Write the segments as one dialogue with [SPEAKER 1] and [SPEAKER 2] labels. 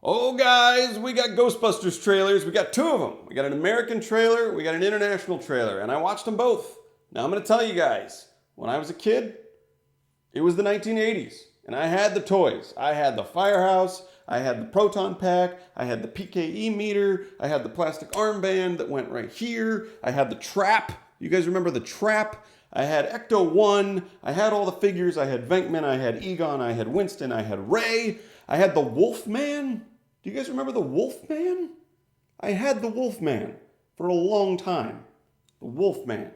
[SPEAKER 1] Oh guys, we got Ghostbusters trailers. We got two of them. We got an American trailer, we got an international trailer, and I watched them both. Now I'm going to tell you guys, when I was a kid, it was the 1980s, and I had the toys. I had the firehouse, I had the proton pack, I had the PKE meter, I had the plastic armband that went right here, I had the trap. You guys remember the trap? I had Ecto 1, I had all the figures, I had Venkman, I had Egon, I had Winston, I had Ray, I had the Wolfman. Do you guys remember the Wolfman? I had the Wolfman for a long time. The Wolfman.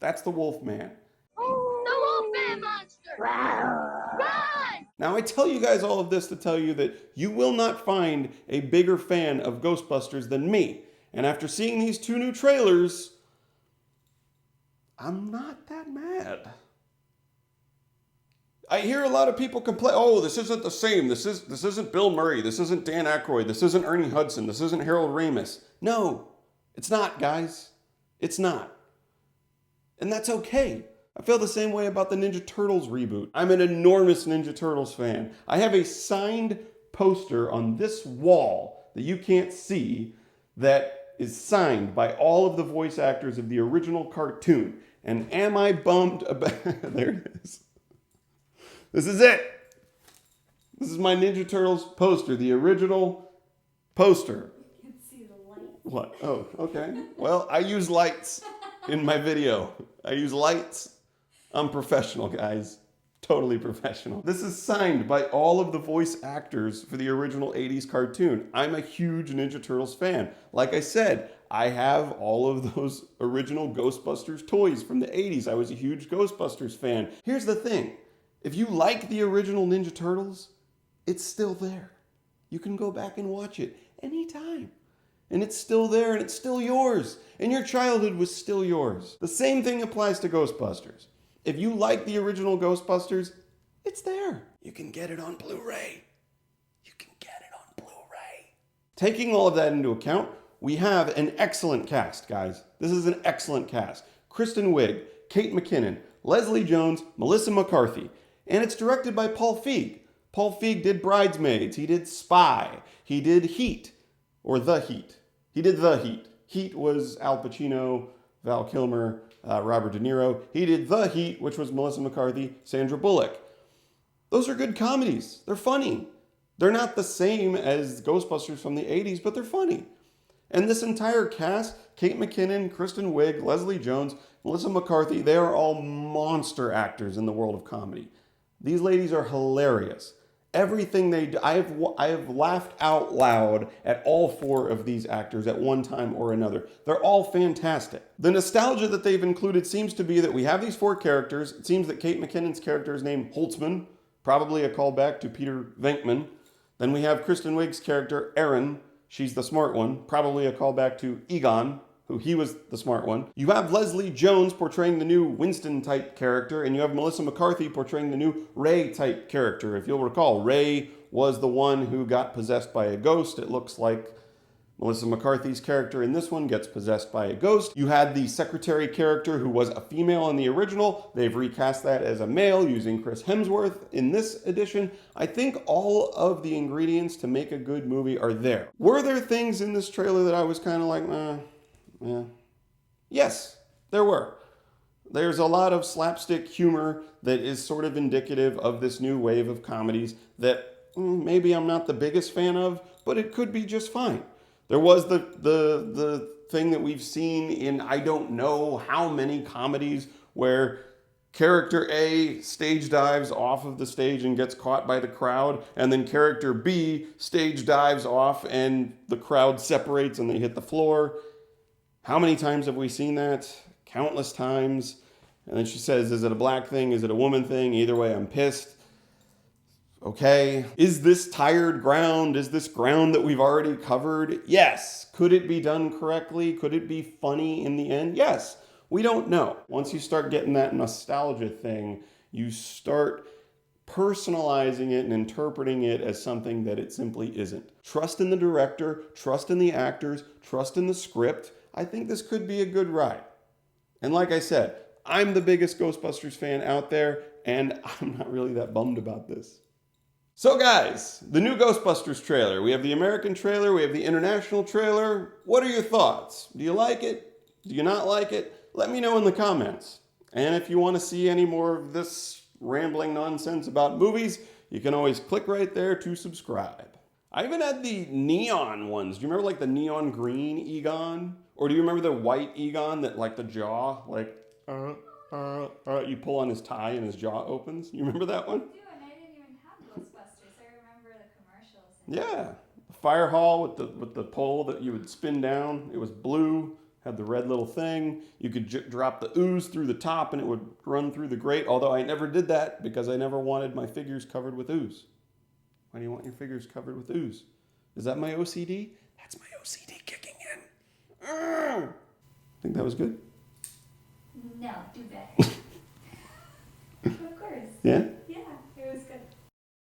[SPEAKER 1] That's the Wolfman.
[SPEAKER 2] The Wolfman monster! Run!
[SPEAKER 1] Now I tell you guys all of this to tell you that you will not find a bigger fan of Ghostbusters than me. And after seeing these two new trailers, I'm not that mad. I hear a lot of people complain, oh, this isn't the same. This isn't Bill Murray. This isn't Dan Aykroyd. This isn't Ernie Hudson. This isn't Harold Ramis. No, it's not, guys. It's not. And that's okay. I feel the same way about the Ninja Turtles reboot. I'm an enormous Ninja Turtles fan. I have a signed poster on this wall that you can't see that is signed by all of the voice actors of the original cartoon. And am I bummed about... There it is. This is it. This is my Ninja Turtles poster, the original poster.
[SPEAKER 3] You can see the light.
[SPEAKER 1] What? Oh, okay. Well, I use lights in my video. I use lights. I'm professional, guys. Totally professional. This is signed by all of the voice actors for the original 80s cartoon. I'm a huge Ninja Turtles fan. Like I said, I have all of those original Ghostbusters toys from the 80s. I was a huge Ghostbusters fan. Here's the thing. If you like the original Ninja Turtles, it's still there. You can go back and watch it anytime. And it's still there and it's still yours. And your childhood was still yours. The same thing applies to Ghostbusters. If you like the original Ghostbusters, it's there. You can get it on Blu-ray. You can get it on Blu-ray. Taking all of that into account, we have an excellent cast, guys. This is an excellent cast. Kristen Wiig, Kate McKinnon, Leslie Jones, Melissa McCarthy. And it's directed by Paul Feig. Paul Feig did Bridesmaids. He did Spy. He did Heat. Or The Heat. He did The Heat. Heat was Al Pacino, Val Kilmer, Robert De Niro. He did The Heat, which was Melissa McCarthy, Sandra Bullock. Those are good comedies. They're funny. They're not the same as Ghostbusters from the 80s, but they're funny. And this entire cast, Kate McKinnon, Kristen Wiig, Leslie Jones, Melissa McCarthy, they are all monster actors in the world of comedy. These ladies are hilarious. Everything they do, I have laughed out loud at all four of these actors at one time or another. They're all fantastic. The nostalgia that they've included seems to be that we have these four characters. It seems that Kate McKinnon's character is named Holtzman, probably a callback to Peter Venkman. Then we have Kristen Wiig's character, Erin. She's the smart one, probably a callback to Egon, who he was the smart one. You have Leslie Jones portraying the new Winston-type character, and you have Melissa McCarthy portraying the new Ray-type character. If you'll recall, Ray was the one who got possessed by a ghost. It looks like Melissa McCarthy's character in this one gets possessed by a ghost. You had the secretary character who was a female in the original. They've recast that as a male using Chris Hemsworth in this edition. I think all of the ingredients to make a good movie are there. Were there things in this trailer that I was kind of like, yeah. Yes, there were. There's a lot of slapstick humor that is sort of indicative of this new wave of comedies that maybe I'm not the biggest fan of, but it could be just fine. There was the thing that we've seen in I don't know how many comedies where character A stage dives off of the stage and gets caught by the crowd, and then character B stage dives off and the crowd separates and they hit the floor. How many times have we seen that? Countless times. And then she says, is it a black thing? Is it a woman thing? Either way, I'm pissed. Okay. Is this tired ground? Is this ground that we've already covered? Yes. Could it be done correctly? Could it be funny in the end? Yes. We don't know. Once you start getting that nostalgia thing, you start personalizing it and interpreting it as something that it simply isn't. Trust in the director, trust in the actors, trust in the script. I think this could be a good ride. And like I said, I'm the biggest Ghostbusters fan out there, and I'm not really that bummed about this. So guys, the new Ghostbusters trailer. We have the American trailer, we have the international trailer. What are your thoughts? Do you like it? Do you not like it? Let me know in the comments. And if you want to see any more of this rambling nonsense about movies, you can always click right there to subscribe. I even had the neon ones. Do you remember like the neon green Egon? Or do you remember the white Egon that like the jaw, like, you pull on his tie and his jaw opens? You remember that one?
[SPEAKER 3] I do, and I didn't even have Ghostbusters. I remember the commercials.
[SPEAKER 1] Yeah. The fire hall with the pole that you would spin down. It was blue, had the red little thing. You could drop the ooze through the top and it would run through the grate, although I never did that because I never wanted my figures covered with ooze. Why do you want your figures covered with ooze? Is that my OCD? That's my OCD kicking in. Think that was good?
[SPEAKER 3] No, do better. Of course.
[SPEAKER 1] Yeah?